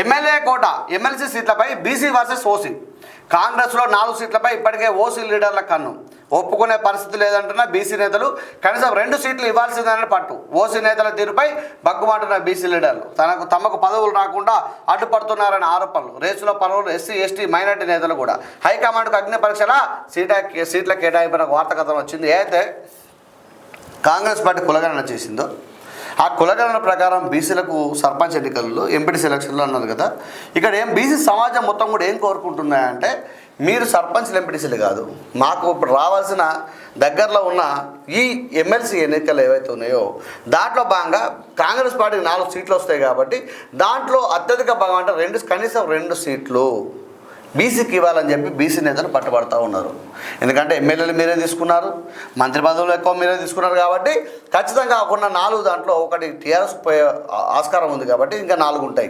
MLA quota MLC సీట్లపై BC versus OC. కాంగ్రెస్లో 4 సీట్లపై ఇప్పటికే ఓసీ లీడర్ల కన్ను. ఒప్పుకునే పరిస్థితి లేదంటున్న బీసీ నేతలు కనీసం 2 సీట్లు ఇవ్వాల్సిందని పట్టు. ఓసీ నేతల తీరుపై బగ్గుమంటున్న బీసీ లీడర్లు తమకు పదవులు రాకుండా అడ్డుపడుతున్నారనే ఆరోపణలు. రేసులో పలువురు ఎస్సీ ఎస్టీ మైనార్టీ నేతలు కూడా హైకమాండ్కు అగ్ని పరీక్షల సీట్ల కేటాయింపున వార్త కథనం వచ్చింది. అయితే కాంగ్రెస్ పార్టీ కులగణన చేసిందో ఆ కులగణన ప్రకారం బీసీలకు సర్పంచ్ ఎన్నికల్లో ఎంపీటీ సెలక్షన్లో అన్నారు కదా. ఇక్కడ బీసీ సమాజం మొత్తం కూడా ఏం కోరుకుంటున్నాయంటే, మీరు సర్పంచ్లు ఎంపీటీసీలు కాదు, మాకు ఇప్పుడు రావాల్సిన దగ్గరలో ఉన్న ఈ ఎమ్మెల్సీ ఎన్నికలు ఏవైతే ఉన్నాయో దాంట్లో భాగంగా కాంగ్రెస్ పార్టీకి 4 సీట్లు వస్తాయి కాబట్టి దాంట్లో అత్యధిక భాగం అంటే కనీసం 2 సీట్లు బీసీకి ఇవ్వాలని చెప్పి బీసీ నేతలు పట్టుబడుతూ ఉన్నారు. ఎందుకంటే ఎమ్మెల్యేలు మీరే తీసుకున్నారు, మంత్రి పదవులు ఎక్కువ మీరే తీసుకున్నారు కాబట్టి ఖచ్చితంగా ఉన్న 4 దాంట్లో ఒకటి టీఆర్ఎస్ పోయే ఆస్కారం ఉంది కాబట్టి ఇంకా 4 ఉంటాయి.